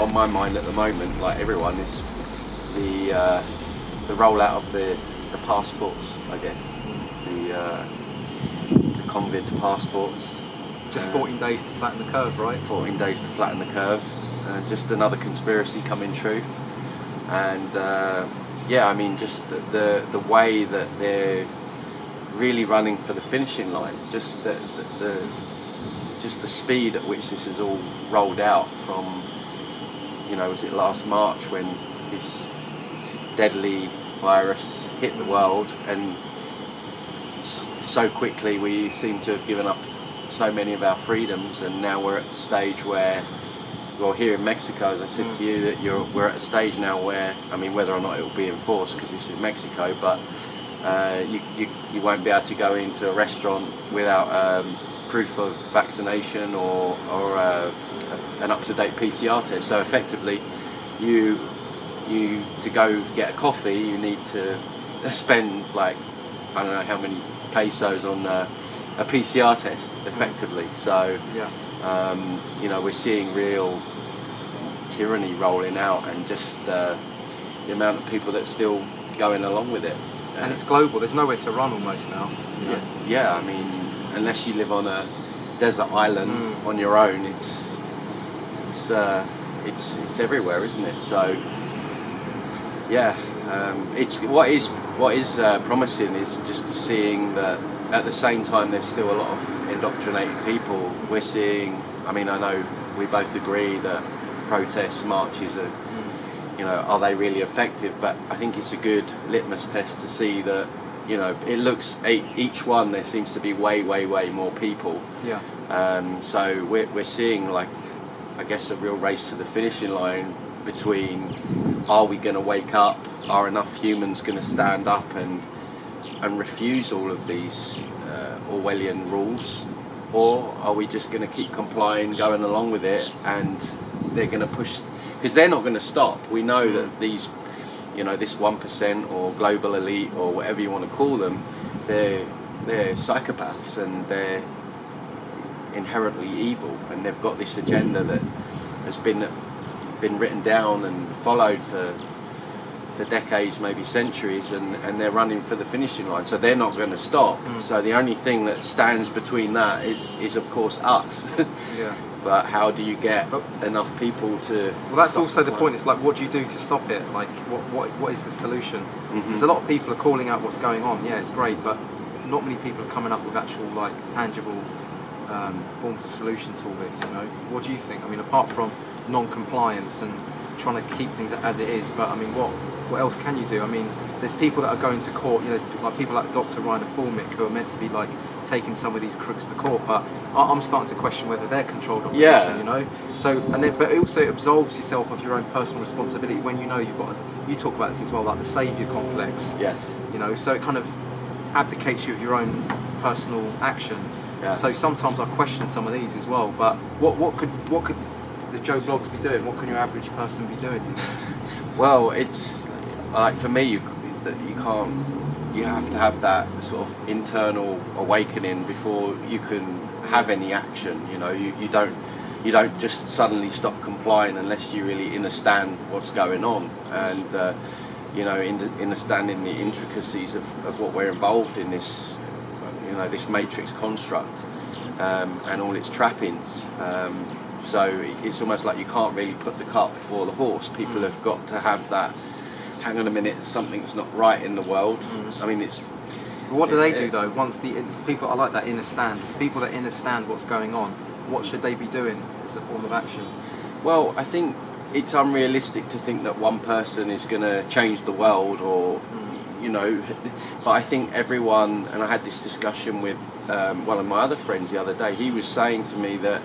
on my mind at the moment, like everyone, is the rollout of the passports, I guess, the Covid passports. Just 14 days to flatten the curve, right? 14 days to flatten the curve. Just another conspiracy coming true. And yeah, I mean, just the way that they're really running for the finishing line, just the speed at which this is all rolled out from, was it last March when this deadly virus hit the world, and so quickly we seem to have given up so many of our freedoms, and now we're at the stage where, well, here in Mexico, as I said to you, that we're at a stage now where, I mean, whether or not it will be enforced, because this is Mexico, but you won't be able to go into a restaurant without proof of vaccination or an up-to-date PCR test. So effectively, you to go get a coffee, you need to spend like, I don't know how many pesos on a PCR test, effectively. So we're seeing real tyranny rolling out, and just the amount of people that's still going along with it. And it's global. There's nowhere to run almost now. Yeah. I mean, unless you live on a desert island on your own, it's everywhere, isn't it? So yeah, it's what is promising is just seeing that at the same time there's still a lot of indoctrinated people. We're seeing, I mean, I know we both agree that protests, marches are they really effective? But I think it's a good litmus test to see that, it looks, each one there seems to be way more people. So we're seeing, like, I guess, a real race to the finishing line between, are we going to wake up? Are enough humans going to stand up and refuse all of these Orwellian rules, or are we just going to keep complying, going along with it, and they're going to push, because they're not going to stop. We know that these, this 1% or global elite or whatever you want to call them, they're psychopaths, and they're inherently evil, and they've got this agenda that has been written down and followed for decades, maybe centuries, and they're running for the finishing line, so they're not going to stop. So the only thing that stands between that is of course us. But how do you get enough people to? Well, that's also the point. It's like, what do you do to stop it? Like, what is the solution? Because a lot of people are calling out what's going on. Yeah, it's great, but not many people are coming up with actual, like, tangible forms of solutions to all this. What do you think? I mean, apart from non-compliance and trying to keep things as it is, but I mean, what else can you do? I mean, there's people that are going to court, like people like Dr. Ryan Formick, who are meant to be like taking some of these crooks to court, but I'm starting to question whether they're controlled opposition, So, but it also absolves yourself of your own personal responsibility when you talk about this as well, like the saviour complex. Yes. So it kind of abdicates you of your own personal action. Yeah. So sometimes I question some of these as well. But what could the Joe Blogs be doing? What can your average person be doing? Well, it's like, for me, you can't. You have to have that sort of internal awakening before you can have any action. You don't just suddenly stop complying unless you really understand what's going on, and understanding the intricacies of what we're involved in, this this matrix construct, and all its trappings. So it's almost like you can't really put the cart before the horse. People have got to have that, hang on a minute, something's not right in the world. I mean, it's... What do they do, though, once the people, I like that understand, people that understand what's going on, what should they be doing as a form of action? Well, I think it's unrealistic to think that one person is going to change the world, or, but I think everyone, and I had this discussion with one of my other friends the other day, he was saying to me that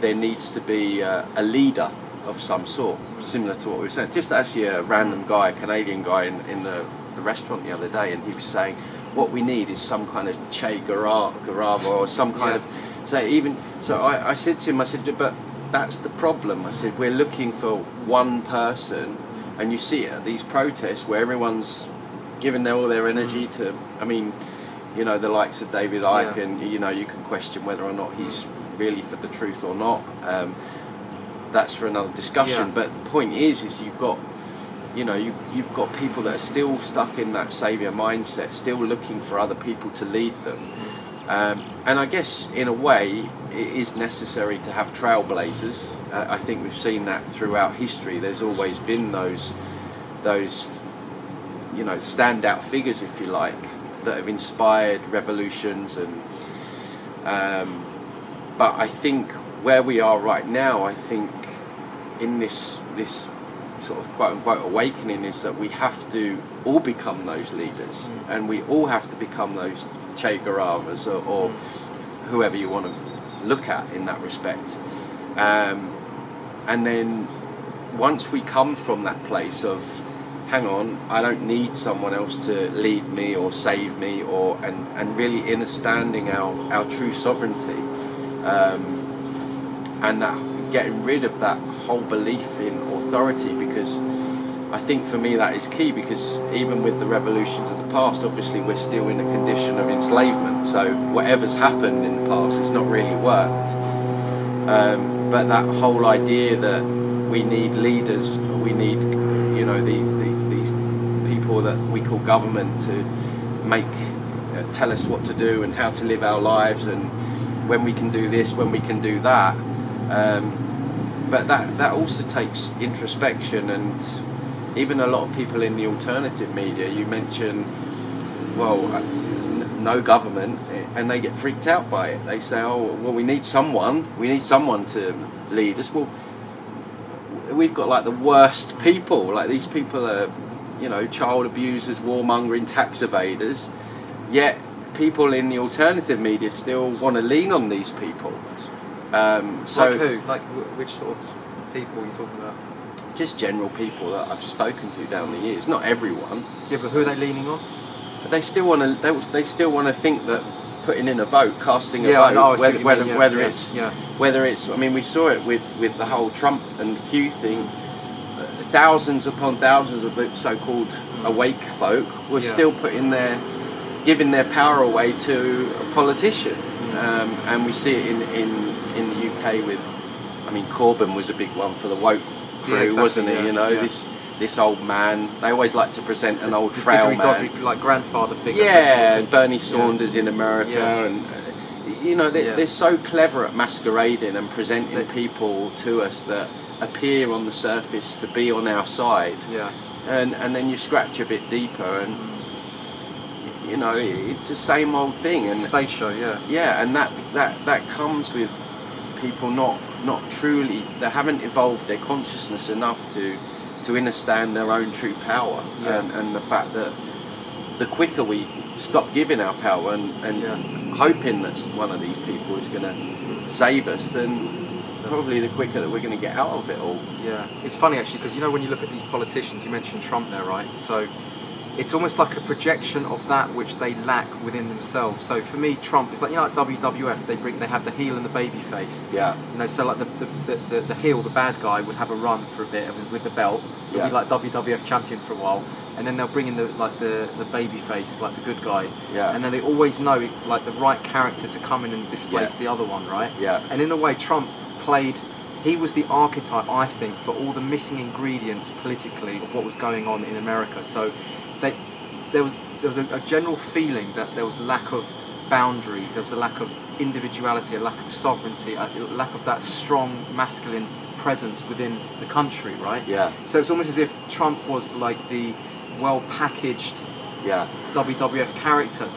there needs to be a leader of some sort, similar to what we were saying. Just actually a random guy, a Canadian guy in the restaurant the other day, and he was saying what we need is some kind of Che Guevara or some kind of... So I said to him, but that's the problem. I said, we're looking for one person, and you see it at these protests where everyone's giving all their energy to, I mean, the likes of David Icke, and you can question whether or not he's really for the truth or not. that's for another discussion. Yeah. But the point is you've got, you know, you've got people that are still stuck in that saviour mindset, still looking for other people to lead them. And I guess in a way it is necessary to have trailblazers. I think we've seen that throughout history. There's always been those you know, standout figures, if you like, that have inspired revolutions. And but I think where we are right now, I think in this sort of quote unquote awakening, is that we have to all become those leaders, and we all have to become those Che Guevaras or whoever you want to look at in that respect. And then once we come from that place of, hang on, I don't need someone else to lead me or save me, and really understanding our true sovereignty, and that getting rid of that whole belief in authority, because I think for me that is key, because even with the revolutions of the past, obviously we're still in a condition of enslavement, so whatever's happened in the past, it's not really worked. But that whole idea that we need leaders, we need, you know, these people that we call government to make tell us what to do and how to live our lives, and when we can do this, when we can do that. But that also takes introspection, and even a lot of people in the alternative media, you mention, well, no government, and they get freaked out by it. They say, oh, well, we need someone to lead us. Well, we've got like the worst people, like these people are, you know, child abusers, warmongering, tax evaders, yet people in the alternative media still want to lean on these people. So like who? Like which sort of people are you talking about? Just general people that I've spoken to down the years. Not everyone. Yeah, but who are they leaning on? But they still want to. They still want to think that putting in a vote, casting a Yeah, vote, I know, whether it's. I mean, we saw it with the whole Trump and Q thing. Thousands upon thousands of so-called awake folk were still giving their power away to a politician, and we see it in the UK with. I mean, Corbyn was a big one for the woke crew, wasn't he? You know, this old man. They always like to present an old frail man, dodgy, like grandfather figure. Yeah, Bernie Sanders in America, and you know they're so clever at masquerading and presenting people to us that appear on the surface to be on our side. Yeah, and then you scratch a bit deeper, and you know it's the same old thing. It's and a stage show. Yeah, and that comes with people not truly, they haven't evolved their consciousness enough to understand their own true power, and the fact that the quicker we stop giving our power and hoping that one of these people is going to save us, then probably the quicker that we're going to get out of it all. Yeah, it's funny actually, because you know when you look at these politicians, you mentioned Trump there, right? So it's almost like a projection of that which they lack within themselves. So for me, Trump is like, you know, like WWF, they have the heel and the baby face. Yeah. You know, so like the heel, the bad guy, would have a run for a bit with the belt. He'll be like WWF champion for a while, and then they'll bring in the baby face, like the good guy. Yeah. And then they always know like the right character to come in and displace the other one, right? Yeah. And in a way, Trump he was the archetype, I think, for all the missing ingredients politically of what was going on in America. So there was a general feeling that there was a lack of boundaries, there was a lack of individuality, a lack of sovereignty, a lack of that strong masculine presence within the country, right? Yeah. So it's almost as if Trump was like the well-packaged WWF character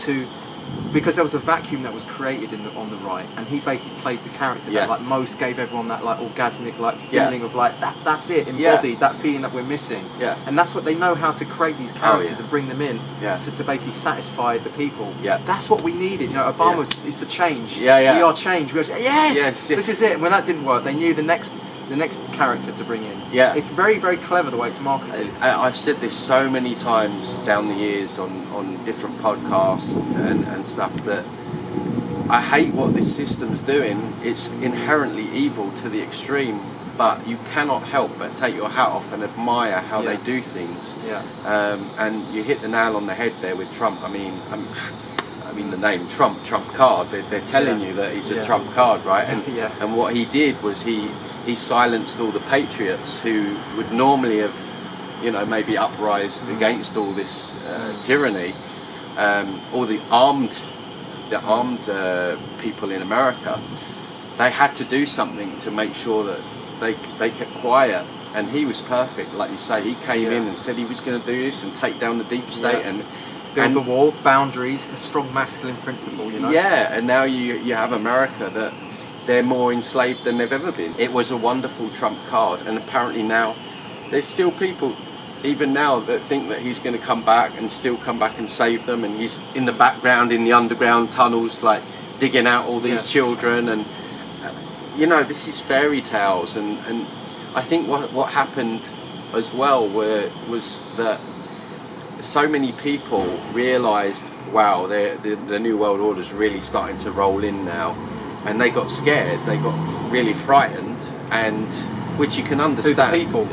because there was a vacuum that was created on the right, and he basically played the character that like most gave everyone that like orgasmic like feeling of like that's it embodied, that feeling that we're missing. Yeah. And that's what they know, how to create these characters and bring them in to basically satisfy the people. Yeah. That's what we needed. You know, Obama is the change. We are change. We are, yes, this is it. And when that didn't work, they knew the next character to bring in. Yeah. It's very, very clever the way it's marketed. I've said this so many times down the years on different podcasts and stuff, that I hate what this system's doing. It's inherently evil to the extreme, but you cannot help but take your hat off and admire how they do things. Yeah. And you hit the nail on the head there with Trump. I mean, mean, the name Trump card. They're telling you that he's a Trump card, right? And and what he did was he silenced all the patriots who would normally have, you know, maybe uprised against all this tyranny. All the armed people in America, they had to do something to make sure that they kept quiet. And he was perfect, like you say. He came in and said he was going to do this and take down the deep state and build the wall, boundaries, the strong masculine principle, you know. Yeah, and now you have America that they're more enslaved than they've ever been. It was a wonderful Trump card, and apparently now there's still people, even now, that think that he's going to come back and still come back and save them, and he's in the background in the underground tunnels, like digging out all these children, and you know, this is fairy tales, and I think what happened as well was that so many people realised, wow, the New World Order is really starting to roll in now, and they got scared, they got really frightened, and which you can understand. The people,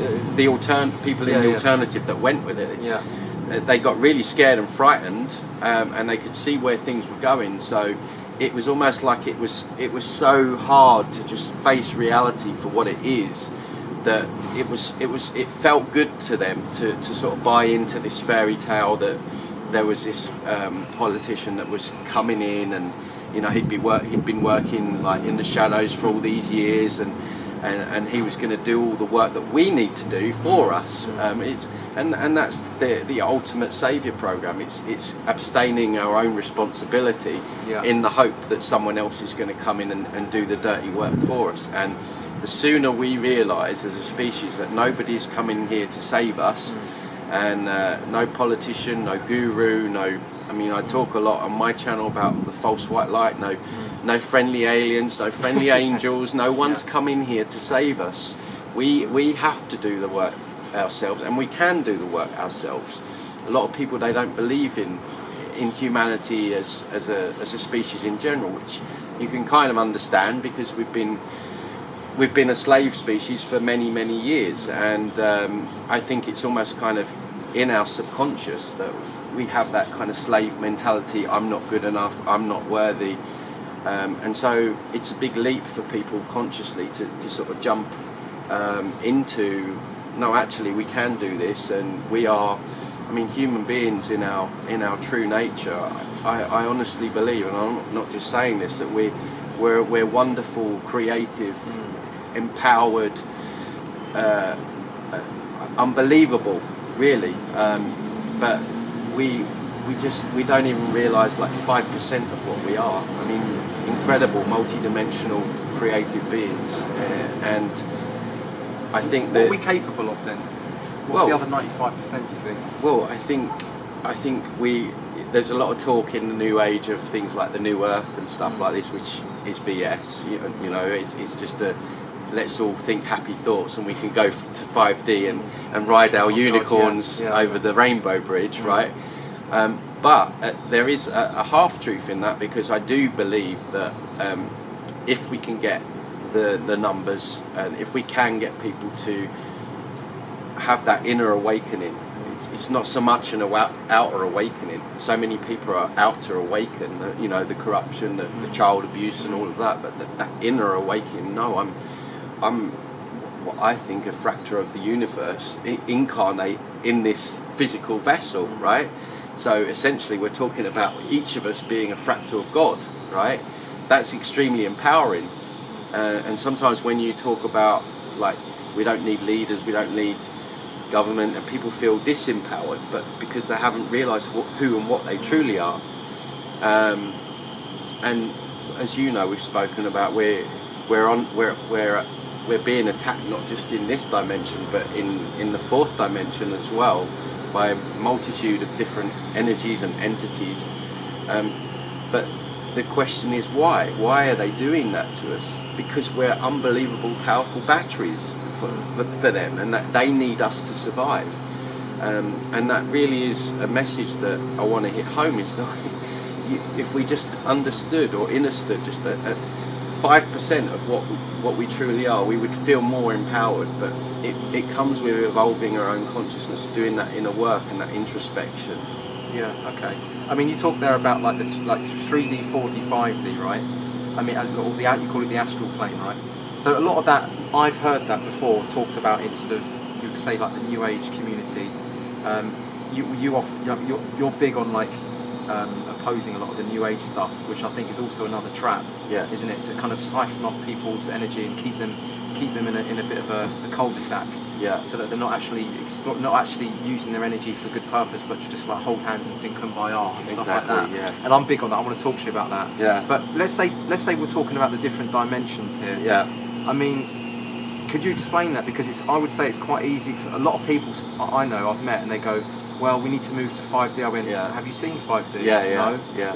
people in the alternative that went with it, they got really scared and frightened, and they could see where things were going. So it was almost like it was so hard to just face reality for what it is, that it felt good to them to sort of buy into this fairy tale that there was this politician that was coming in, and you know, he'd been working like in the shadows for all these years, and he was going to do all the work that we need to do for us. And that's the ultimate saviour program. It's abstaining our own responsibility in the hope that someone else is going to come in and do the dirty work for us. And the sooner we realise as a species that nobody's coming here to save us, and no politician, no guru, I mean, I talk a lot on my channel about the false white light, no friendly aliens, no friendly angels, no one's coming here to save us. We have to do the work ourselves, and we can do the work ourselves. A lot of people, they don't believe in humanity as a species in general, which you can kind of understand, because we've been a slave species for many years, and I think it's almost kind of in our subconscious that we have that kind of slave mentality. I'm not good enough, I'm not worthy, and so it's a big leap for people consciously to sort of jump into, no, actually we can do this, and we are, I mean, human beings in our true nature. I honestly believe, and I'm not just saying this, that we're wonderful, creative, empowered, unbelievable, really, but we don't even realise like 5% of what we are. I mean, incredible, multi-dimensional, creative beings, and I think that. What are we capable of then? What's the other 95%, you think? Well, I think there's a lot of talk in the new age of things like the new Earth and stuff like this, which is BS. You know, it's just let's all think happy thoughts, and we can go to 5D and ride our unicorns over the Rainbow Bridge, right? But there is a half-truth in that, because I do believe that if we can get the numbers, and if we can get people to have that inner awakening, it's not so much an outer awakening. So many people are outer awakened, you know, the corruption, the child abuse and all of that, but that inner awakening, no, I'm what I think a fracture of the universe, incarnate in this physical vessel, right? So essentially we're talking about each of us being a fractal of God, right? That's extremely empowering. And sometimes when you talk about, like, we don't need leaders, we don't need government, and people feel disempowered, but because they haven't realised who and what they truly are. And as you know, we've spoken about, we're being attacked not just in this dimension, but in the fourth dimension as well, by a multitude of different energies and entities. But the question is why? Why are they doing that to us? Because we're unbelievable, powerful batteries for them, and that they need us to survive. And that really is a message that I want to hit home, is that if we just understood or understood just a 5% of what we truly are, we would feel more empowered. But it comes with evolving our own consciousness, doing that inner work and that introspection. Yeah. Okay. I mean, you talk there about like 3D, 4D, 5D, right? I mean, or you call it the astral plane, right? So a lot of that, I've heard that before, talked about in sort of, you could say like the New Age community. You're big on like opposing a lot of the New Age stuff, which I think is also another trap, isn't it? To kind of siphon off people's energy and keep them in a bit of a cul-de-sac. Yeah. So that they're not actually using their energy for good purpose, but to just like hold hands and sing Kumbaya and stuff like that. Yeah. And I'm big on that. I want to talk to you about that. Yeah. But let's say we're talking about the different dimensions here. Yeah. I mean, could you explain that? Because I would say it's quite easy for a lot of people I know I've met, and they go, well, we need to move to 5D. I went, have you seen 5D? Yeah. No. Yeah.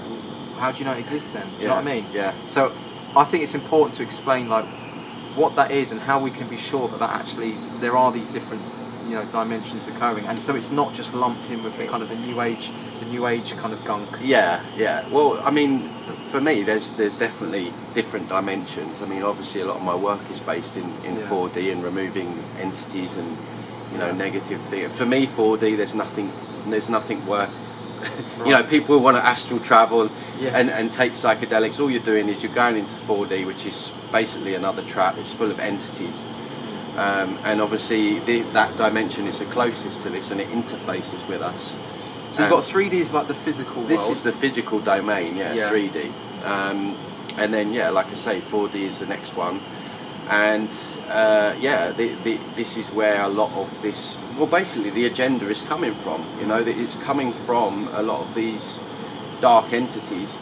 How do you know it exists then? Do you know what I mean? Yeah. So I think it's important to explain like what that is and how we can be sure that actually there are these different dimensions occurring, and so it's not just lumped in with the kind of the new age kind of gunk. Yeah. Well, I mean, for me, there's definitely different dimensions. I mean, obviously, a lot of my work is based in 4D and removing entities and negative things. For me, 4D, there's nothing worth. Right. People who want to astral travel and take psychedelics. All you're doing is you're going into 4D, which is basically another trap. It's full of entities, and obviously that dimension is the closest to this, and it interfaces with us. So you've got 3D is like the physical This world. is the physical domain, 3D, and then like I say, 4D is the next one, and this is where a lot of this. Well, basically, the agenda is coming from. It's coming from a lot of these dark entities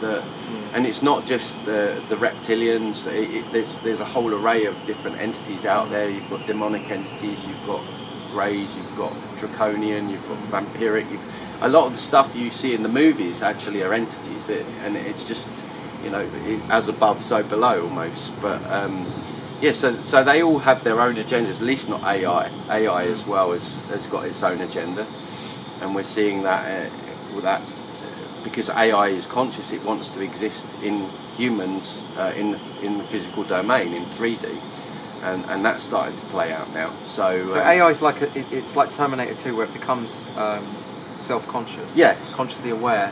and it's not just the reptilians. There's a whole array of different entities out there. You've got demonic entities, you've got greys, you've got draconian, you've got vampiric. A lot of the stuff you see in the movies actually are entities, and it's just as above, so below almost. But so they all have their own agendas. At least not AI. AI as well has got its own agenda, and we're seeing that because AI is conscious. It wants to exist in humans in the physical domain in 3D, and that's starting to play out now. So AI is like it's like Terminator 2, where it becomes self-conscious, consciously aware,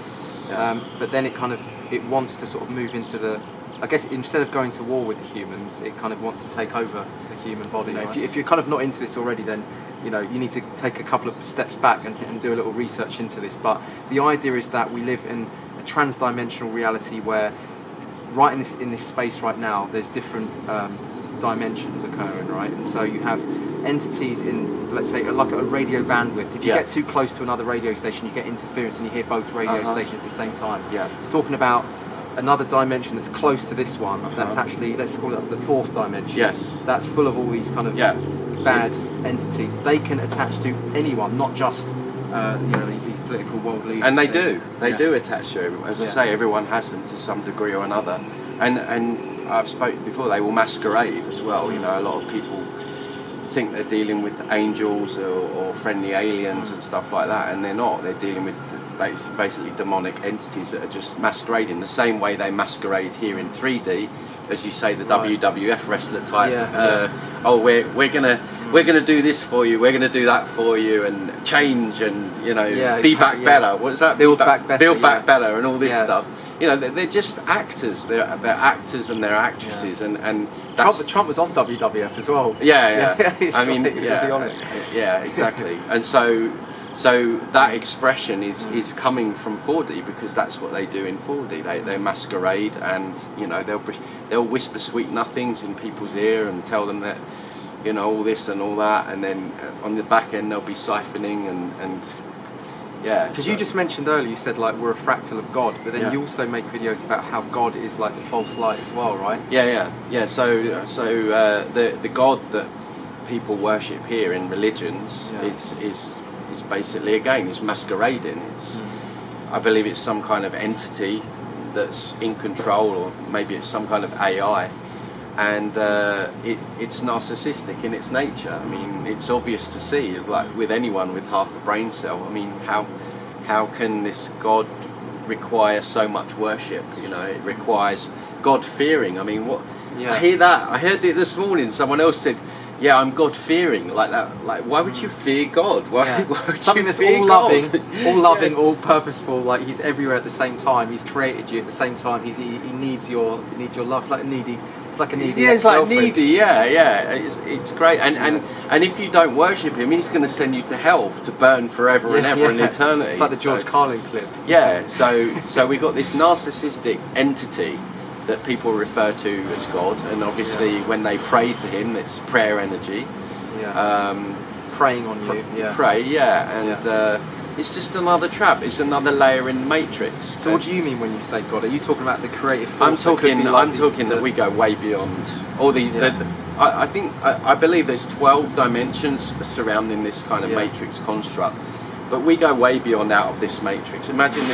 but then it wants to sort of move into I guess instead of going to war with the humans, it kind of wants to take over the human body. Right. If you're kind of not into this already, then you need to take a couple of steps back and do a little research into this. But the idea is that we live in a trans-dimensional reality where, right in this space right now, there's different dimensions occurring, right? And so you have entities in, let's say, like a radio bandwidth. If you get too close to another radio station, you get interference and you hear both radio stations at the same time. Yeah. It's talking about another dimension that's close to this one. That's actually, let's call it the fourth dimension. Yes. That's full of all these kind of bad entities. They can attach to anyone, not just these political world leaders. And they do attach to everyone. As I say, everyone has them to some degree or another. And I've spoken before, they will masquerade as well. A lot of people think they're dealing with angels or friendly aliens and stuff like that, and they're not. They're dealing with basically demonic entities that are just masquerading the same way they masquerade here in 3D, as you say, the WWF wrestler type. We're gonna do this for you, we're gonna do that for you, and change, and be back better. What's that? Build back better, and all this stuff. They're just actors. They're actors and they're actresses, and Trump was on WWF as well. I mean, really on it. Exactly. And so that expression is coming from 4D, because that's what they do in 4D. They masquerade, and they'll whisper sweet nothings in people's ear and tell them that all this and all that, and then on the back end they'll be siphoning and because you just mentioned earlier, you said like we're a fractal of God, but then you also make videos about how God is like the false light as well, right? So the God that people worship here in religions is basically, again, is masquerading. I believe it's some kind of entity that's in control, or maybe it's some kind of AI, and it's narcissistic in its nature. I mean, it's obvious to see, like with anyone with half a brain cell. I mean, how can this God require so much worship? It requires God fearing. I mean, what? I hear that. I heard it this morning. Someone else said, yeah, I'm God-fearing, like that. Like, why would you fear God? Why would something you that's fear all God? loving, all purposeful. Like he's everywhere at the same time. He's created you at the same time. He needs your love. It's like a needy. It's like a needy. Yeah, it's like ex-girlfriend. needy. Yeah. It's great. And if you don't worship him, he's going to send you to hell to burn forever and ever in eternity. It's like the George Carlin clip. Yeah. So we got this narcissistic entity that people refer to as God, and obviously when they pray to him, it's prayer energy. Preying on you. Pray, and it's just another trap. It's another layer in the matrix. So what do you mean when you say God? Are you talking about the creative force? I'm talking that we go way beyond all the. I believe there's 12 dimensions surrounding this kind of matrix construct, but we go way beyond out of this matrix. Imagine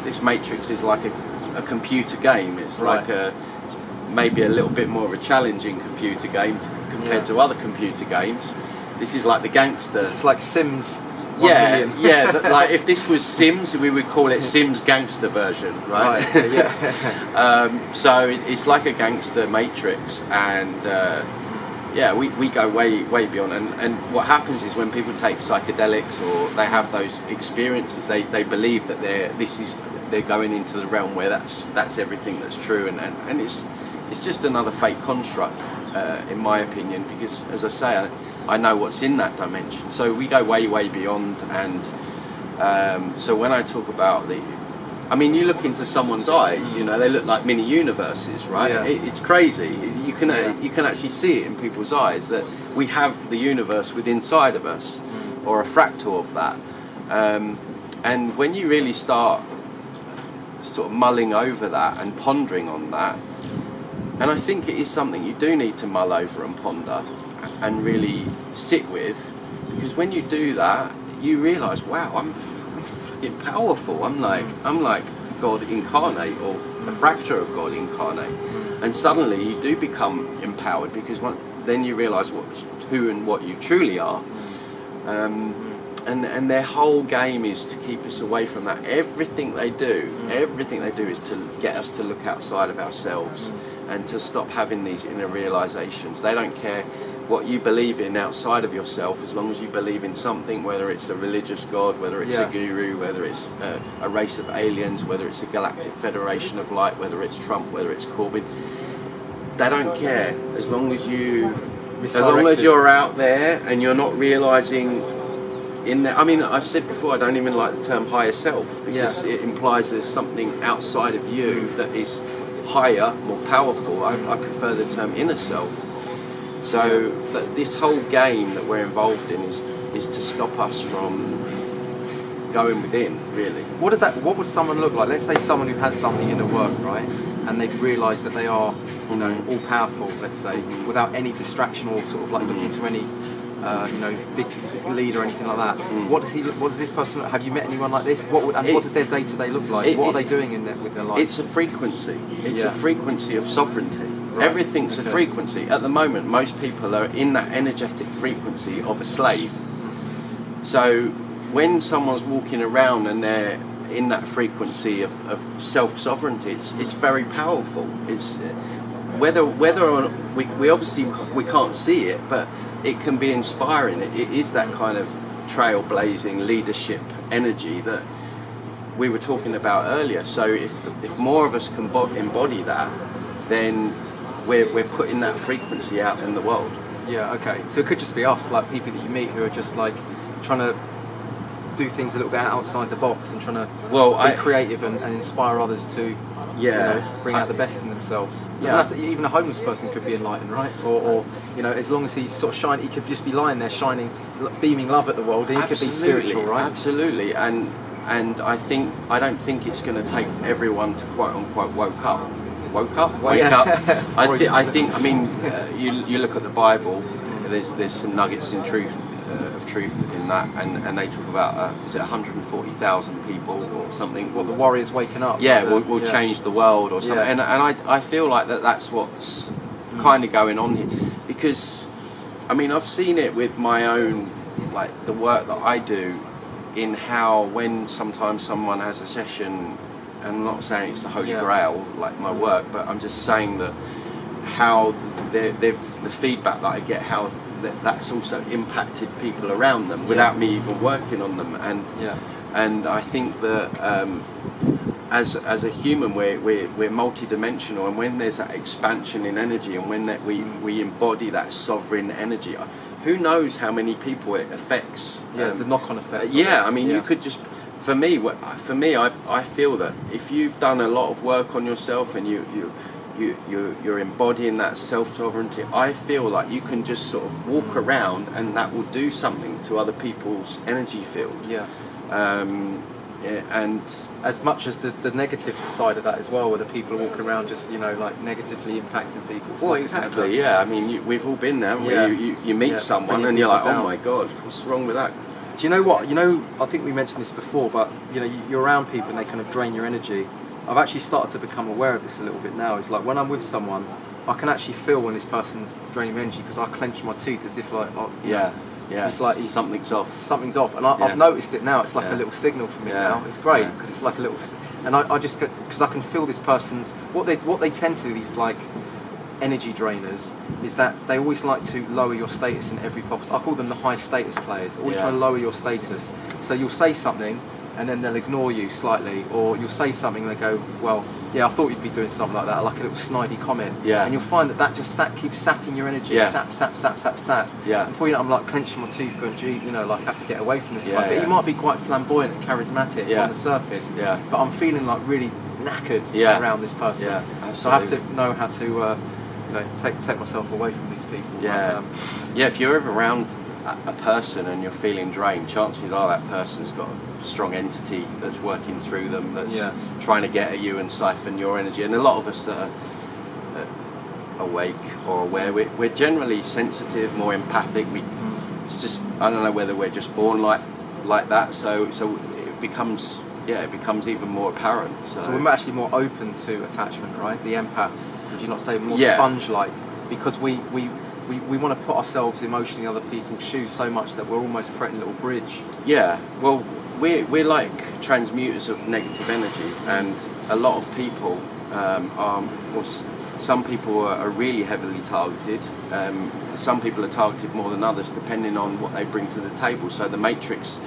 this matrix is like a computer game. It's like it's maybe a little bit more of a challenging computer game compared to other computer games. This is like the gangster. It's like Sims. Like if this was Sims, we would call it Sims gangster version, right? So it's like a gangster matrix, and we go way beyond. And what happens is when people take psychedelics or they have those experiences, they believe that they're going into the realm where that's everything that's true, and it's just another fake construct, in my opinion, because as I say, I know what's in that dimension. So we go way beyond, and so when I talk about you look into someone's eyes, they look like mini universes, right? It's crazy. You can actually see it in people's eyes that we have the universe within inside of us, or a fractal of that. And when you really start sort of mulling over that and pondering on that, and I think it is something you do need to mull over and ponder and really sit with, because when you do that, you realise, wow, I'm fucking powerful. I'm like God incarnate, or a fracture of God incarnate, and suddenly you do become empowered, because then you realise who and what you truly are. And their whole game is to keep us away from that. Everything they do is to get us to look outside of ourselves and to stop having these inner realizations. They don't care what you believe in outside of yourself, as long as you believe in something, whether it's a religious god, whether it's a guru, whether it's a race of aliens, whether it's a galactic federation of light, whether it's Trump, whether it's Corbyn. They don't care, as long as you're out there and you're not realizing in there. I mean, I've said before, I don't even like the term higher self, because it implies there's something outside of you that is higher, more powerful. I prefer the term inner self. So that this whole game that we're involved in is to stop us from going within, really. What would someone look like? Let's say someone who has done the inner work, right, and they've realised that they are, all powerful. Let's say, without any distraction or sort of like looking to any, big lead or anything like that. What does this person? Have you met anyone like this? What does their day to day look like? What are they doing with their life? It's a frequency. It's a frequency of sovereignty. Right. Everything's a frequency. At the moment, most people are in that energetic frequency of a slave. So when someone's walking around and they're in that frequency of self-sovereignty, it's very powerful. It's whether or we obviously we can't see it, but it can be inspiring. It is that kind of trailblazing leadership energy that we were talking about earlier. So if more of us can embody that, then we're putting that frequency out in the world. Yeah, okay. So it could just be us, like people that you meet who are just like trying to do things a little bit outside the box and trying to be creative and inspire others to bring out the best in themselves. Doesn't have to, even a homeless person could be enlightened, right? Or as long as he's sort of shining, he could just be lying there shining, beaming love at the world. He could be spiritual, right? Absolutely. And I don't think it's going to take everyone to quote unquote wake up. I think. I mean, you look at the Bible. There's some nuggets of truth in that, and they talk about is it 140,000 people or something? Well, the warriors waking up. Yeah, we'll change the world or something. And I feel like that's what's kind of going on here, because I mean I've seen it with my own, like the work that I do, in how when sometimes someone has a session. And I'm not saying it's the holy grail like my work, but I'm just saying that how the feedback that I get, how that's also impacted people around them without me even working on them. And I think that as a human, we're multi-dimensional, and when there's that expansion in energy, and when that we embody that sovereign energy, who knows how many people it affects? The knock-on effect. I mean, you could just. For me, I feel that if you've done a lot of work on yourself and you're embodying that self-sovereignty, I feel like you can just sort of walk around and that will do something to other people's energy field. And as much as the negative side of that as well, where the people walking around just like negatively impacting people. Well, exactly. I mean, we've all been there. Where you meet someone and you're like, oh my god, what's wrong with that? Do you know what? I think we mentioned this before, but you're around people and they kind of drain your energy. I've actually started to become aware of this a little bit now. It's like when I'm with someone, I can actually feel when this person's draining my energy, because I clench my teeth as if like, it's like something's off. Something's off, and I've noticed it now. It's like a little signal for me now. It's great because it's like a little, and I just get, because I can feel this person's what they tend to do, these like energy drainers, is that they always like to lower your status in every possible. I call them the high status players. They're always trying to lower your status. So you'll say something and then they'll ignore you slightly, or you'll say something and they go, well, I thought you'd be doing something like that, like a little snidey comment. And you'll find that just keeps sapping your energy. Sap. And before you know, I'm like clenching my teeth, going, gee, like I have to get away from this guy. But he might be quite flamboyant and charismatic on the surface. But I'm feeling like really knackered around this person. So I have to know how to take myself away from these people. If you're ever around a person and you're feeling drained, chances are that person's got a strong entity that's working through them, that's trying to get at you and siphon your energy. And a lot of us that are awake or aware, we're generally sensitive, more empathic. It's just, I don't know whether we're just born like that, so it becomes even more apparent. So we're actually more open to attachment, right? The empaths, would you not say, more sponge-like? Because we want to put ourselves emotionally in other people's shoes so much that we're almost creating a little bridge. Well, we're like transmuters of negative energy, and a lot of people some people are really heavily targeted. Some people are targeted more than others, depending on what they bring to the table. So the Matrix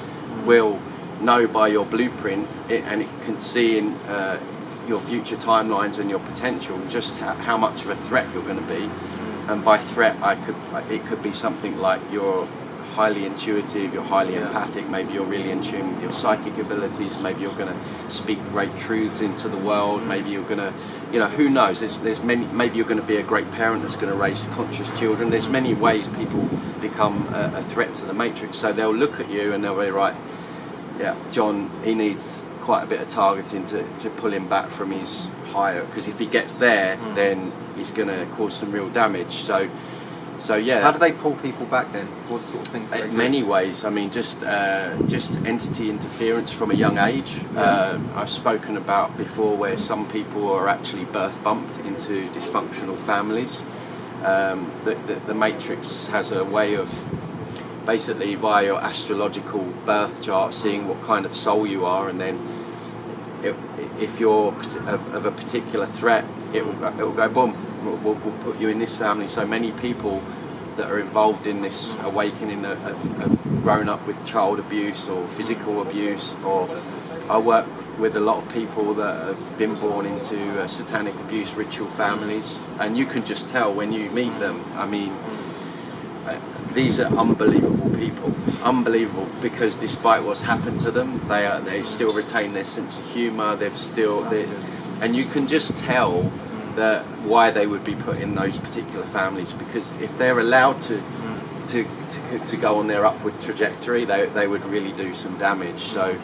will know by your blueprint, and it can see in your future timelines and your potential just how much of a threat you're going to be. And by threat, it could be something like you're highly intuitive, you're highly empathic, maybe you're really in tune with your psychic abilities, maybe you're going to speak great truths into the world, maybe you're going to, who knows, there's many, maybe you're going to be a great parent that's going to raise conscious children. There's many ways people become a threat to the Matrix. So they'll look at you and they'll be right, John, he needs quite a bit of targeting to pull him back from his higher, because if he gets there, then he's going to cause some real damage. So how do they pull people back then? What sort of things do they do? Many ways. I mean, just entity interference from a young age. I've spoken about before where some people are actually birth bumped into dysfunctional families. The Matrix has a way of basically via your astrological birth chart seeing what kind of soul you are, and then if you're of a particular threat, it will go boom. We'll put you in this family. So many people that are involved in this awakening have grown up with child abuse or physical abuse, or I work with a lot of people that have been born into satanic abuse ritual families, and you can just tell when you meet them. I mean, these are unbelievable people, unbelievable, because despite what's happened to them, they've still retained their sense of humour. And you can just tell that why they would be put in those particular families, because if they're allowed to go on their upward trajectory, they would really do some damage. So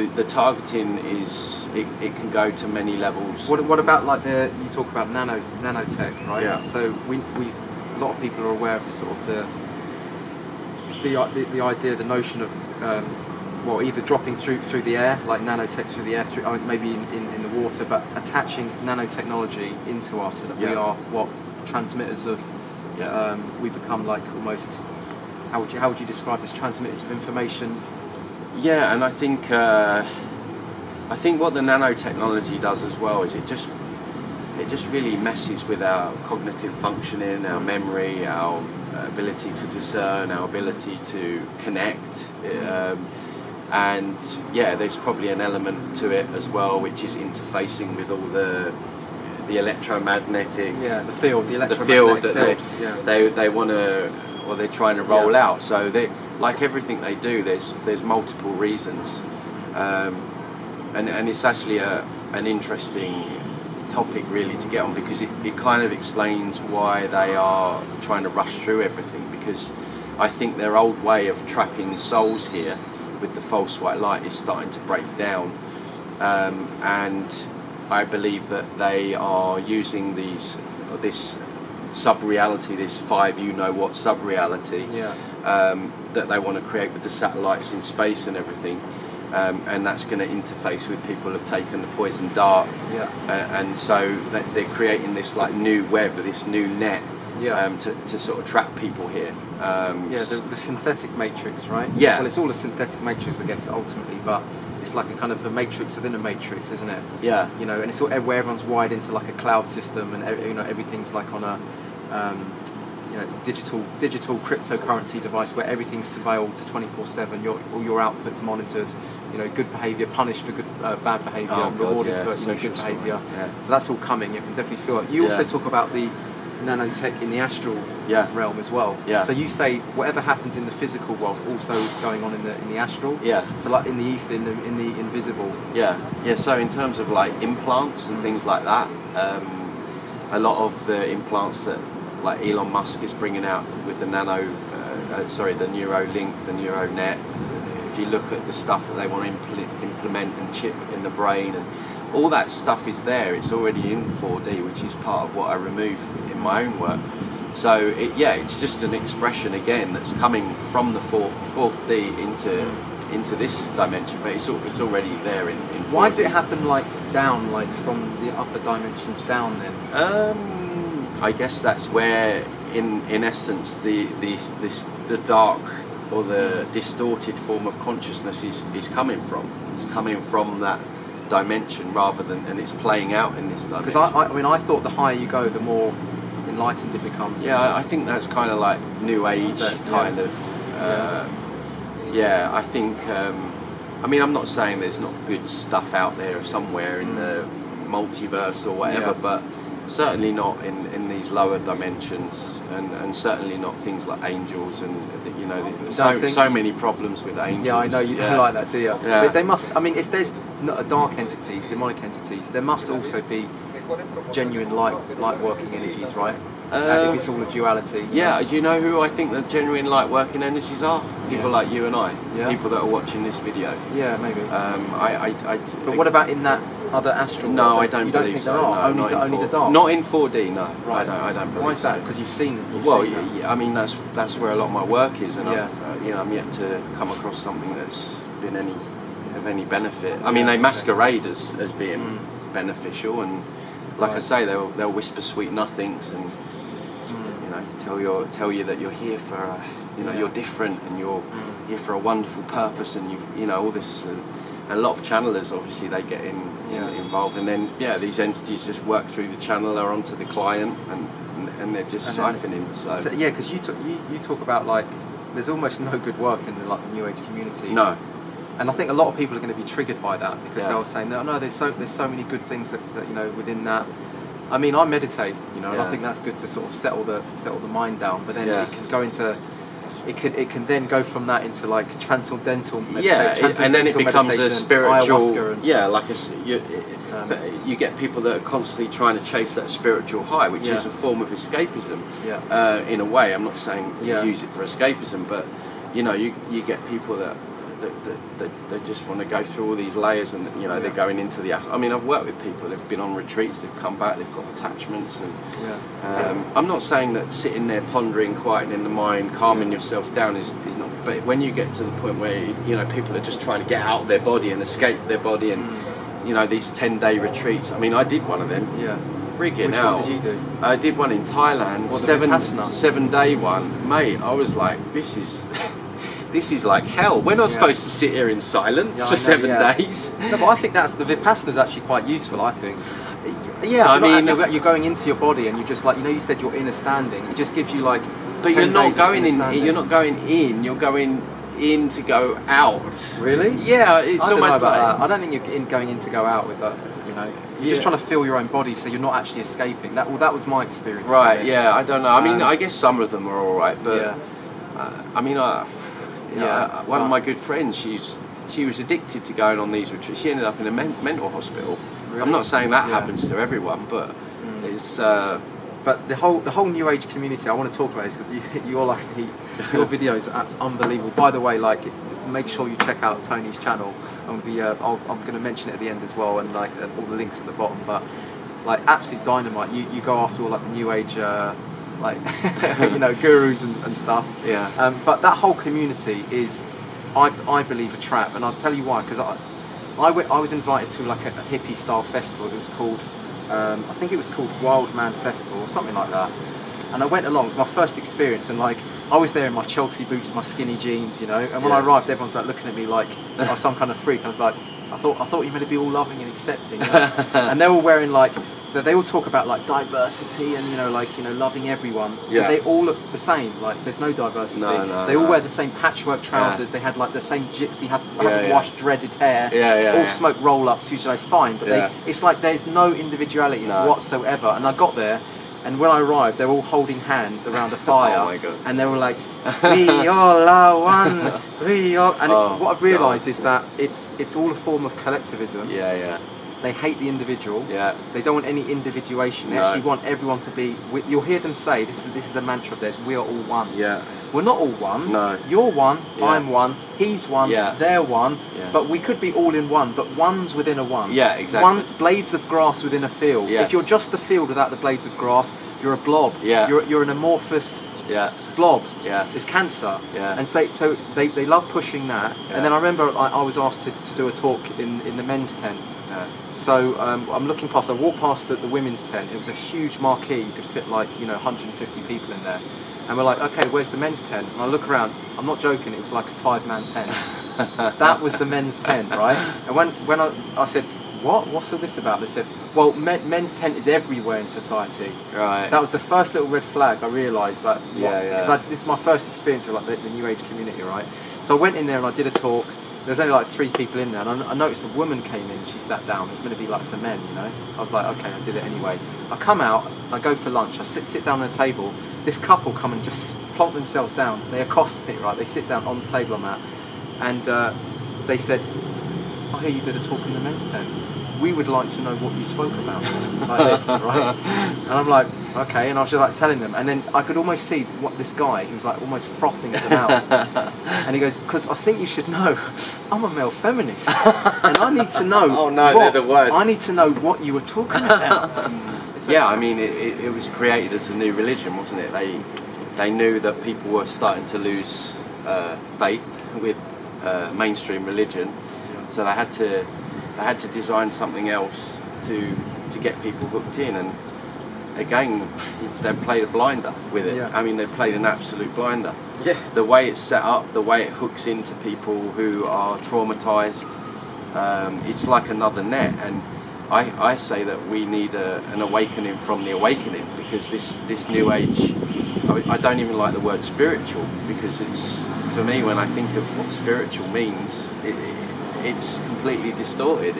the targeting it can go to many levels. What about like you talk about nanotech, right? Yeah. So we a lot of people are aware of the sort of the idea, the notion of either dropping through the air, like nanotech through the air, maybe in the water, but attaching nanotechnology into us so that we are transmitters of. We become like almost. How would you describe this? Transmitters of information. Yeah, and I think what the nanotechnology does as well is it just really messes with our cognitive functioning, our memory, our ability to discern, our ability to connect, and yeah, there's probably an element to it as well, which is interfacing with all the electromagnetic, the field that they want to, or they're trying to roll out. So they, like everything they do, there's multiple reasons, and it's actually an interesting topic really to get on, because it kind of explains why they are trying to rush through everything, because I think their old way of trapping souls here with the false white light is starting to break down, and I believe that they are using this sub-reality, this 5 you-know-what sub-reality, that they want to create with the satellites in space and everything, and that's going to interface with people who've taken the poison dart, and so they're creating this like new web, this new net, to sort of trap people here. The synthetic matrix, right? Yeah. Well, it's all a synthetic matrix, I guess, ultimately, but it's like a kind of a matrix within a matrix, isn't it? Yeah. You know, and it's all, where everyone's wired into like a cloud system, and you know, everything's like on a digital cryptocurrency device where everything's surveilled 24/7. All your outputs monitored. You know, good behaviour punished for bad behaviour, rewarded for good behaviour. Yeah. So that's all coming. You can definitely feel it. You also talk about the nanotech in the astral realm as well. Yeah. So you say whatever happens in the physical world also is going on in the astral. Yeah. So like in the ether, in the invisible. Yeah. Yeah. So in terms of like implants and things like that, a lot of the implants that like Elon Musk is bringing out with the the Neuralink, the neuronet. If you look at the stuff that they want to implement and chip in the brain, and all that stuff is there. It's already in 4D, which is part of what I remove in my own work. So it's just an expression again that's coming from the fourth D into this dimension, but it's already there in 4D. Why does it happen like down, like from the upper dimensions down then? I guess that's where, in essence, the dark or the distorted form of consciousness is coming from. It's coming from that dimension rather than, and it's playing out in this dimension. Because I thought the higher you go, the more enlightened it becomes. Yeah, I think that's kind of like New Age kind of. I think. I'm not saying there's not good stuff out there somewhere in the multiverse or whatever, but certainly not in these lower dimensions, and certainly not things like angels, and so many problems with angels. Yeah, I know you don't like that, do you? Yeah. But they must. I mean, if there's dark entities, demonic entities, there must also be genuine light working energies, right? If it's all a duality. Yeah, do you know who I think the genuine light working energies are? People like you and I. Yeah. People that are watching this video. Yeah, maybe. But what about in that other astral? No, world? I don't believe think so. There are? No, only the dark. Not in 4D. No, right. I don't believe. Why is that? So. Because you've seen. I mean that's where a lot of my work is, and I'm yet to come across something that's been of any benefit. I mean, they masquerade as being beneficial, and like I say, they'll whisper sweet nothings and tell you that you're here for you're different and you're here for a wonderful purpose, and all this. And a lot of channelers, obviously, they get involved, and then these entities just work through the channeler onto the client, and they're just siphoning. So because you talk about like there's almost no good work in the New Age community. No. And I think a lot of people are going to be triggered by that, because they'll say, no, there's so many good things that within that. I mean, I meditate, and I think that's good to sort of settle the mind down. But then it can go into, it can then go from that into like transcendental meditation. And then it becomes a spiritual. And, you get people that are constantly trying to chase that spiritual high, which is a form of escapism. In a way, I'm not saying you use it for escapism, but you get people that they just want to go through all these layers, and they're going into the. I mean, I've worked with people. They've been on retreats. They've come back. They've got attachments, and I'm not saying that sitting there pondering, quieting the mind, calming yourself down is not. But when you get to the point where people are just trying to get out of their body and escape their body, and these 10-day retreats. I mean, I did one of them. Friggin' hell! Which one did you do? I did one in Thailand. 7-day one, mate. I was like, this is like hell. We're not supposed to sit here in silence for 7 days. No, but I think the Vipassana is actually quite useful, I think. Yeah, I mean... You're going into your body, and you just like, you said your inner standing. It just gives you like But 10 you're not days of going in. understanding. You're not going in. You're going in to go out. Really? Yeah, it's I don't know almost about like. that. I don't think you're going in to go out with that. You know, you're just trying to feel your own body, so you're not actually escaping. That was my experience. Right. Yeah. I don't know. I mean, Um, I guess some of them are all right, but Yeah. I mean, one of my good friends, she was addicted to going on these retreats. She ended up in a mental hospital. Really? I'm not saying that Yeah. happens to everyone, but it's. But the whole New Age community, I want to talk about this because you're like your videos are unbelievable. By the way, like make sure you check out Tony's channel. I'm going to mention it at the end as well, and like all the links at the bottom. But like absolute dynamite. You go after all like the New Age like gurus and stuff. Yeah. But that whole community is, I believe, a trap, and I'll tell you why. Because I was invited to like a hippie style festival. It was called. I think it was called Wild Man Festival or something like that, and I went along. It was my first experience, and like I was there in my Chelsea boots, my skinny jeans, and when I arrived, everyone's like looking at me like I was some kind of freak. I was like, I thought you meant to be all loving and accepting, and they're all wearing like they all talk about like diversity and loving everyone. Yeah. But they all look the same. Like there's no diversity. No, they all wear the same patchwork trousers. They had like the same gypsy, haven't washed, dreaded hair. All smoke roll-ups. Usually it's fine, but it's like there's no individuality whatsoever. And I got there, and when I arrived, they were all holding hands around a fire. Oh my God. And they were like, "We all are one. We all." And what I've realised is that it's all a form of collectivism. Yeah. They hate the individual. Yeah. They don't want any individuation. They actually want everyone to be. You'll hear them say, "This is a mantra of theirs. We are all one." Yeah. We're not all one. No. You're one. Yeah. I'm one. He's one. Yeah. They're one. Yeah. But we could be all in one. But one's within a one. Yeah, exactly. One blades of grass within a field. Yes. If you're just a field without the blades of grass, you're a blob. Yeah. You're an amorphous. Yeah. Blob. Yeah. It's cancer. Yeah. And so they love pushing that. Yeah. And then I remember I was asked to do a talk in the men's tent. Yeah. So I'm looking past. I walked past the women's tent. It was a huge marquee. You could fit like 150 people in there. And we're like, okay, where's the men's tent? And I look around. I'm not joking. It was like a 5-man tent. That was the men's tent, right? And when I said, what's all this about? They said, well, men's tent is everywhere in society. Right. That was the first little red flag. I realised that. Yeah. Because this is my first experience of like the New Age community, right? So I went in there and I did a talk. There was only like 3 people in there, and I noticed a woman came in. She sat down. It was going to be like for men, I was like, okay, I did it anyway. I come out. I go for lunch. I sit down on the table. This couple come and just plonk themselves down. They accost me, right? They sit down on the table I'm at, and they said, I hear you did a talk in the men's tent. We would like to know what you spoke about, like this, right? And I'm like, okay, and I was just like telling them, and then I could almost see what this guy, he was like almost frothing at the mouth, and he goes, because I think you should know, I'm a male feminist, and I need to know. Oh no, they're the worst. I need to know what you were talking about. Yeah, I mean, it was created as a new religion, wasn't it? They knew that people were starting to lose faith with mainstream religion, so they had to design something else to get people hooked in. And again, they played a blinder with it. Yeah. I mean, they played an absolute blinder. Yeah. The way it's set up, the way it hooks into people who are traumatized, it's like another net. And I say that we need an awakening from the awakening, because this new age, I don't even like the word spiritual, because it's, for me, when I think of what spiritual means, it's completely distorted.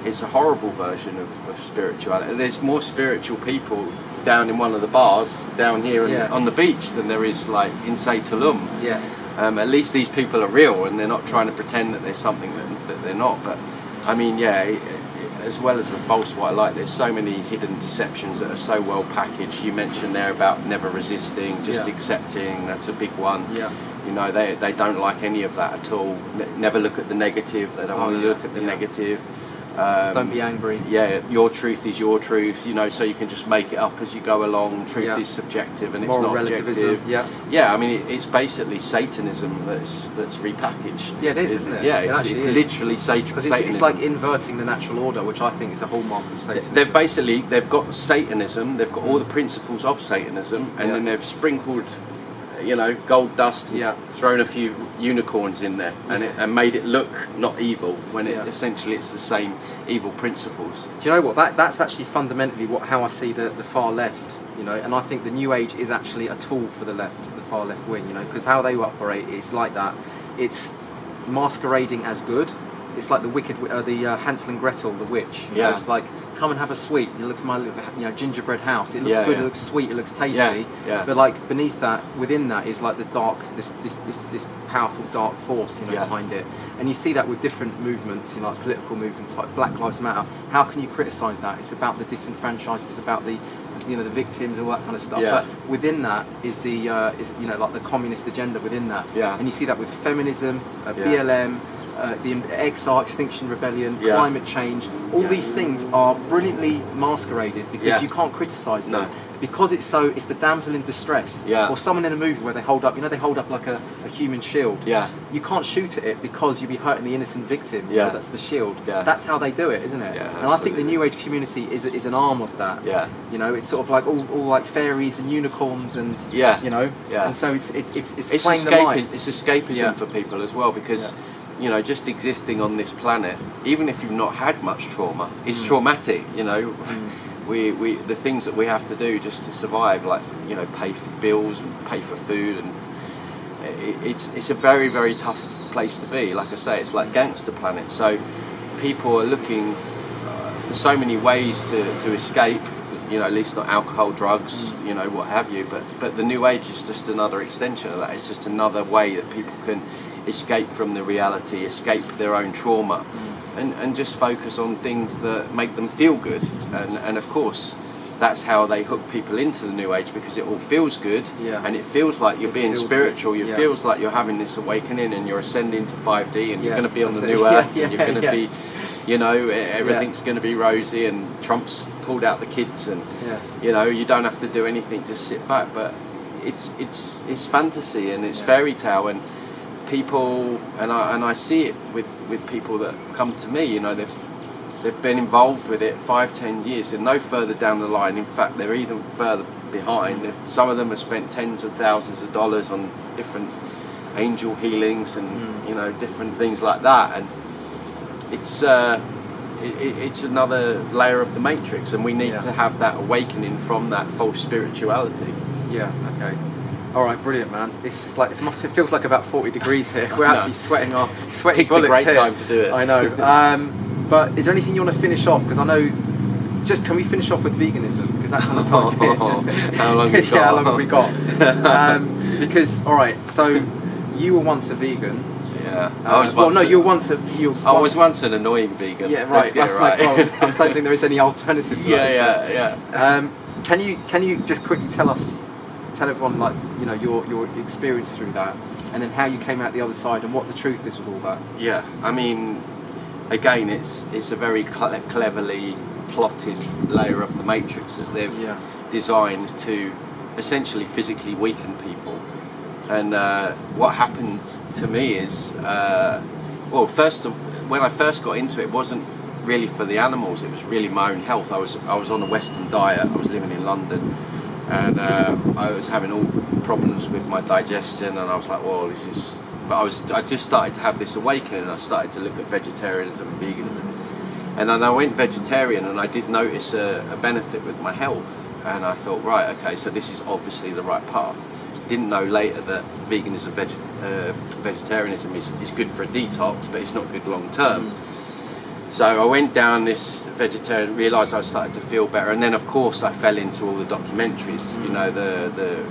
It's a horrible version of spirituality. There's more spiritual people down in one of the bars down here on the beach than there is like in, say, Tulum. Yeah. At least these people are real, and they're not trying to pretend that there's something that they're not. But I mean, as well as the false white light, there's so many hidden deceptions that are so well packaged. You mentioned there about never resisting, just accepting. That's a big one. Yeah. They don't like any of that at all. Never look at the negative. They don't want to look at the negative. Don't be angry. Yeah, your truth is your truth, so you can just make it up as you go along. Truth is subjective, and Moral it's not relativism. objective. Yeah, I mean, it's basically Satanism that's repackaged. Yeah, it is, isn't it? Yeah, It it's literally Satanism. Because it's like inverting the natural order, which I think is a hallmark of Satanism. They've got Satanism, they've got all the principles of Satanism, and then they've sprinkled gold dust and thrown a few unicorns in there, and made it look not evil, when essentially it's the same evil principles. Do you know what? That's actually fundamentally how I see the far left. you know. And I think the New Age is actually a tool for the left, the far left wing, you know, because how they operate is like that. It's masquerading as good. It's like the Hansel and Gretel, the witch. You know, it's like, come and have a sweet. You look at my little, you know, gingerbread house. It looks good. It looks sweet. It looks tasty. But like beneath that, within that, is like the dark, this powerful dark force, you know, behind it. And you see that with different movements, you know, like political movements, like Black Lives Matter. How can you criticise that? It's about the disenfranchised. It's about the victims, all that kind of stuff. But within that is the you know, like the communist agenda within that. And you see that with feminism, BLM. The XR, Extinction Rebellion, climate change, all these things are brilliantly masqueraded because you can't criticise them. Because it's the damsel in distress, or someone in a movie where they hold up like a human shield. You can't shoot at it because you'd be hurting the innocent victim. You know, that's the shield. That's how they do it, isn't it? And I think the New Age community is an arm of that. You know, it's sort of like all like fairies and unicorns and you know, and so it's playing the line. It's escapism for people as well, because you know, just existing on this planet, even if you've not had much trauma, is traumatic. You know, we the things that we have to do just to survive, like, you know, pay for bills and pay for food, and it's a very, very tough place to be. Like I say, it's like gangster planet. So people are looking for so many ways to escape. You know, at least not alcohol, drugs, you know, what have you. But the New Age is just another extension of that. It's just another way that people can escape from the reality, escape their own trauma, and just focus on things that make them feel good. And of course, that's how they hook people into the New Age, because it all feels good, and it feels like you're being spiritual. It feels like you're having this awakening, and you're ascending to 5D, and you're going to be on the new earth, and you're going to be, you know, everything's going to be rosy, and Trump's pulled out the kids, and you know, you don't have to do anything, just sit back. But it's fantasy, and it's fairy tale, and people, and I see it with people that come to me. You know, they've been involved with it 5-10 years, and no further down the line. In fact, they're even further behind. Some of them have spent tens of thousands of dollars on different angel healings and you know, different things like that. And it's another layer of the matrix, and we need to have that awakening from that false spirituality. Okay. All right, brilliant, man. It's just like it feels like about 40 degrees here. We're actually sweating bullets here. It's a great time to do it. I know. But is there anything you want to finish off? Because I know. Just can we finish off with veganism? Because that kind of ties it. How long have we got? How long have we got? Because all right, so you were once a vegan. I was once an annoying vegan. Yeah, right. That's right. Well, I don't think there is any alternative to that. Can you just quickly tell everyone, like, you know, your experience through that, and then how you came out the other side, and what the truth is with all that? I mean, again, it's a very cleverly plotted layer of the matrix that they've designed to essentially physically weaken people. And what happened to me is, when I first got into it, it wasn't really for the animals, it was really my own health. I was on a Western diet. I was living in London, and I was having all problems with my digestion, and I was like, well, this is... But I just started to have this awakening, and I started to look at vegetarianism and veganism. And then I went vegetarian, and I did notice a benefit with my health, and I thought, right, okay, so this is obviously the right path. Didn't know later that veganism, vegetarianism is good for a detox, but it's not good long term. So I went down this vegetarian, realised I started to feel better, and then of course I fell into all the documentaries, you know, the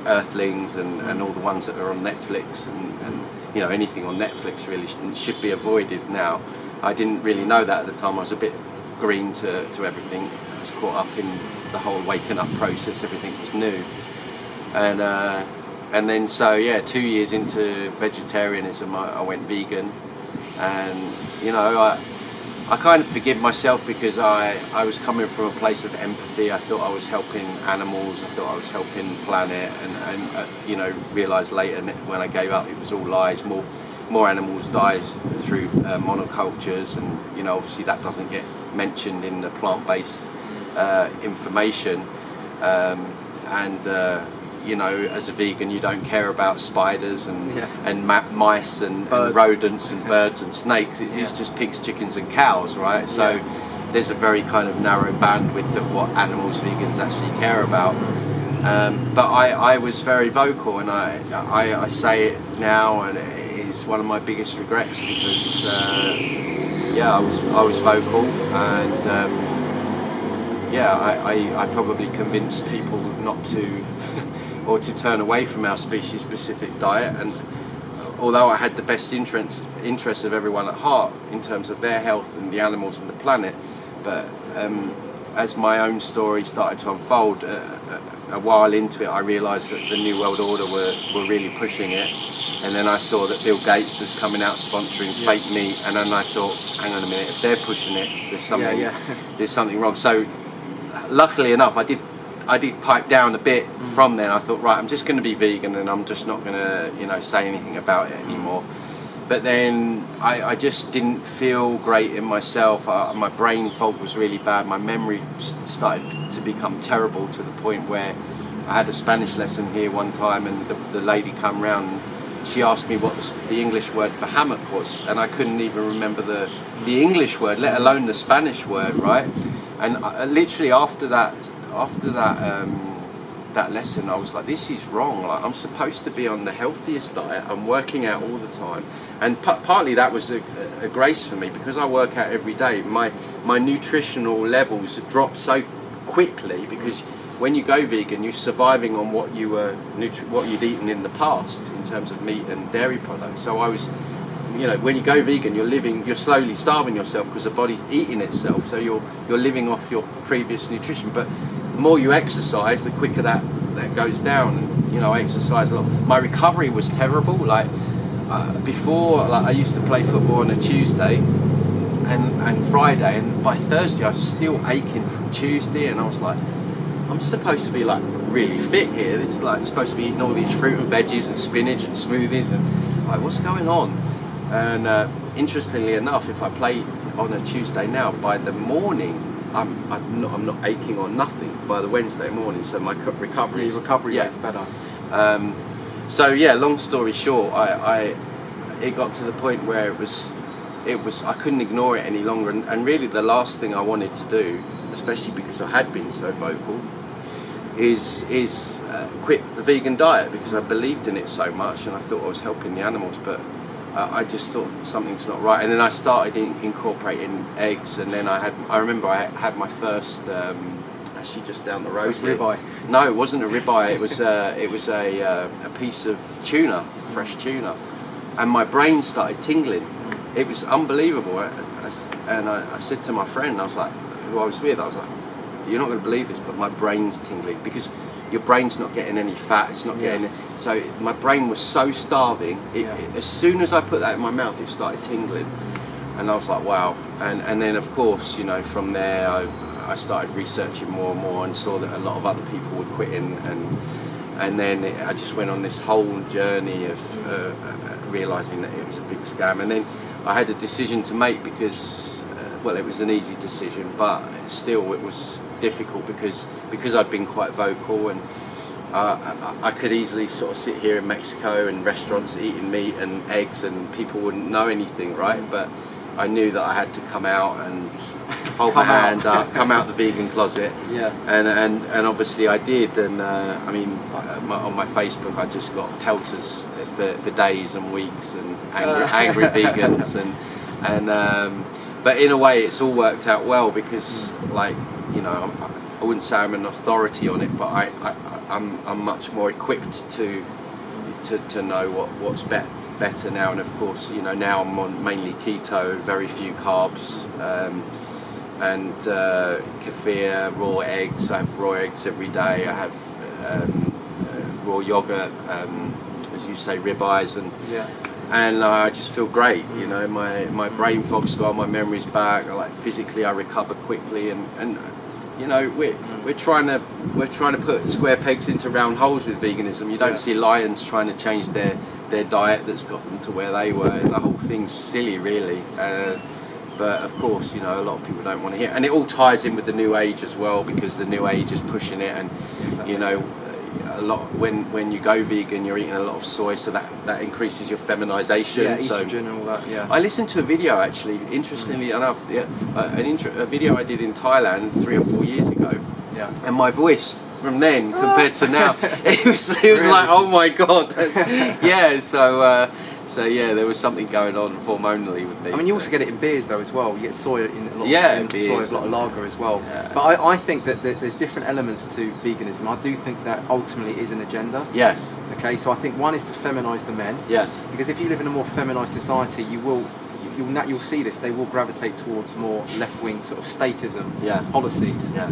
Earthlings and all the ones that are on Netflix, and you know, anything on Netflix really should be avoided now. I didn't really know that at the time. I was a bit green to everything. I was caught up in the whole waking up process. Everything was new, and then so 2 years into vegetarianism, I went vegan, and you know, I kind of forgive myself, because I was coming from a place of empathy. I thought I was helping animals, I thought I was helping the planet, and you know, realised later when I gave up it was all lies. More animals die through monocultures, and you know, obviously that doesn't get mentioned in the plant-based information, and you know, as a vegan, you don't care about spiders and mice and rodents and birds and snakes. It's just pigs, chickens and cows, right? So there's a very kind of narrow bandwidth of what animals vegans actually care about. But I was very vocal, and I say it now, and it is one of my biggest regrets, because I was vocal, and I probably convinced people not to or to turn away from our species specific diet. And although I had the best interests of everyone at heart in terms of their health and the animals and the planet, but as my own story started to unfold, a while into it, I realised that the New World Order were really pushing it, and then I saw that Bill Gates was coming out sponsoring fake meat, and then I thought, hang on a minute, if they're pushing it, there's something there's something wrong. So luckily enough, I did pipe down a bit from then. I thought, right, I'm just going to be vegan, and I'm just not going to say anything about it anymore. But then I just didn't feel great in myself. My brain fog was really bad. My memory started to become terrible, to the point where I had a Spanish lesson here one time, and the lady come round and she asked me what the English word for hammock was, and I couldn't even remember the English word, let alone the Spanish word, right? And literally after that lesson, I was like, this is wrong. Like, I'm supposed to be on the healthiest diet. I'm working out all the time, and partly that was a grace for me, because I work out every day. My nutritional levels drop so quickly, because when you go vegan, you're surviving on what you'd eaten in the past in terms of meat and dairy products. So I was, when you go vegan, you're slowly starving yourself, because the body's eating itself. So you're living off your previous nutrition. But the more you exercise, the quicker that goes down. And I exercise a lot. My recovery was terrible. Like before, I used to play football on a Tuesday and Friday, and by Thursday I was still aching from Tuesday, and I was like, I'm supposed to be like really fit here. This is like supposed to be eating all these fruit and veggies and spinach and smoothies, and like, what's going on? And interestingly enough, if I play on a Tuesday now, by the morning I'm not aching or nothing by the Wednesday morning. So my recovery is better. So long story short, it got to the point where it was I couldn't ignore it any longer, and really the last thing I wanted to do, especially because I had been so vocal, is quit the vegan diet, because I believed in it so much and I thought I was helping the animals, but I just thought something's not right. And then I started incorporating eggs, and then I remember I had my first actually just down the road here. Ribeye? No, it wasn't a ribeye. It was a piece of tuna, fresh tuna, and my brain started tingling. It was unbelievable. And I said to my friend, I was like, who I was with, I was like, you're not going to believe this, but my brain's tingling, because your brain's not getting any fat, it's not getting. So my brain was so starving. As soon as I put that in my mouth, it started tingling, and I was like, wow. And then of course, from there I started researching more and more, and saw that a lot of other people were quitting, and then I just went on this whole journey of realizing that it was a big scam. And then I had a decision to make, because it was an easy decision, but still it was difficult, because I'd been quite vocal, and I could easily sort of sit here in Mexico in restaurants eating meat and eggs, and people wouldn't know anything, right? But I knew that I had to come out and hold my hand up, come out the vegan closet, and obviously I did. And on my Facebook, I just got pelters for days and weeks, and angry vegans, and but in a way it's all worked out well, because I wouldn't say I'm an authority on it, but I'm much more equipped to know what's better now. And of course, now I'm on mainly keto, very few carbs, and kefir, raw eggs. I have raw eggs every day. I have raw yogurt, as you say, ribeyes, and I just feel great. My brain fog's gone, my memory's back. Physically, I recover quickly, and we're trying to put square pegs into round holes with veganism. You don't see lions trying to change their diet that's got them to where they were. The whole thing's silly, really. But of course, a lot of people don't want to hear, and it all ties in with the new age as well, because the new age is pushing it, and a a lot when you go vegan, you're eating a lot of soy, so that increases your feminization. Yeah, so estrogen and all that. Yeah. I listened to a video actually, interestingly enough, a video I did in Thailand 3 or 4 years ago. Yeah. And my voice from then compared to now, it was Really? like, oh my god, yeah. So yeah, there was something going on hormonally with me. I mean, you also get it in beers though as well. You get soy in a lot, Yeah, in beers. soy, a lot of lager as well. Yeah. But I think that there's different elements to veganism. I do think that ultimately it is an agenda. Yes. Okay, so I think one is to feminise the men. Yes. Because if you live in a more feminized society, you'll see this. They will gravitate towards more left-wing sort of statism Yeah. policies. Yeah.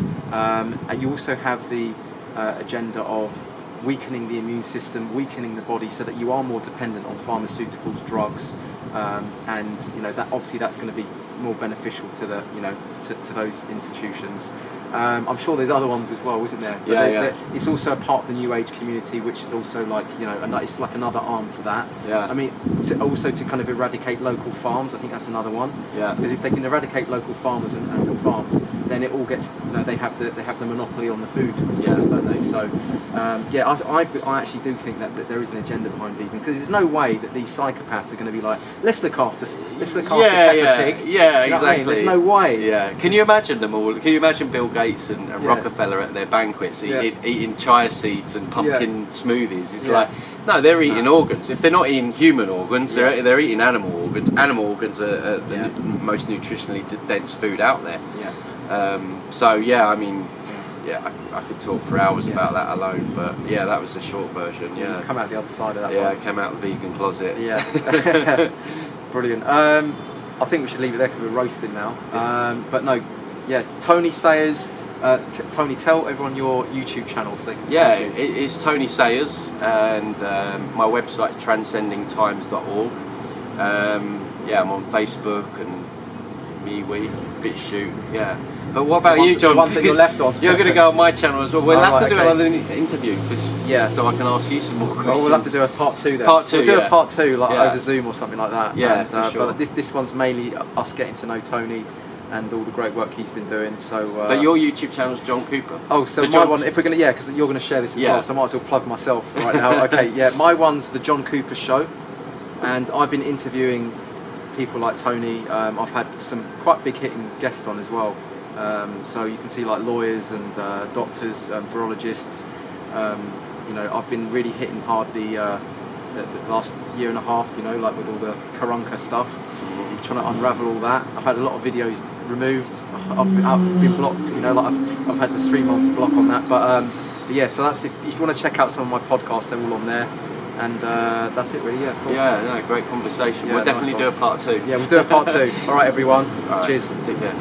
And you also have the agenda of weakening the immune system, weakening the body, so that you are more dependent on pharmaceuticals, drugs, and that obviously that's going to be more beneficial to the to those institutions. I'm sure there's other ones as well, isn't there? But it's also a part of the New Age community, which is also like it's like another arm for that. Yeah. I mean, to kind of eradicate local farms. I think that's another one. Yeah. Because if they can eradicate local farmers and animal farms, then it all gets they have the monopoly on the food source, don't they? So I actually do think that there is an agenda behind vegan, because there's no way that these psychopaths are going to be like, let's look after Peppa Pig. Yeah, Do you know what I mean? exactly. There's no way. Yeah. Can you imagine them all? Can you imagine Bill Gates and Rockefeller at their banquets eating chia seeds and pumpkin smoothies? It's like, no, they're eating organs. If they're not eating human organs, they're eating animal organs. Animal organs are the most nutritionally dense food out there. Yeah. I mean, I could talk for hours about that alone, but that was the short version. Yeah. You've come out the other side of that. Yeah, one. I came out of the vegan closet. Yeah. Brilliant. I think we should leave it there because we're roasting now. But no, Tony Sayers. Tony, tell everyone your YouTube channel so they can find you. It's Tony Sayers, and my website's transcendingtimes.org. I'm on Facebook and MeWe, BitChute, But what about you, John? The ones that you're left on. You're going to go on my channel as well. We'll have to do okay. another interview, so I can ask you some more questions. Well, we'll have to do a part 2 then. Part 2, We'll do a part 2 over Zoom or something like that. Yeah, and, for sure. But this one's mainly us getting to know Tony and all the great work he's been doing. So. But your YouTube channel's John Cooper. Oh, so my one. If we're gonna, because you're gonna share this as well, so I might as well plug myself right now. Okay, my one's the John Cooper Show, and I've been interviewing people like Tony. I've had some quite big hitting guests on as well. So you can see like lawyers and doctors, virologists. I've been really hitting hard the last year and a half. Like with all the Karunka stuff, trying to unravel all that. I've had a lot of videos removed. I've been blocked. I've had a 3-month block on that. But so that's if you want to check out some of my podcasts, they're all on there. And that's it really. Cool. Great conversation. We'll definitely do a part 2. We'll do a part 2. All right, everyone. All right, cheers. Take care.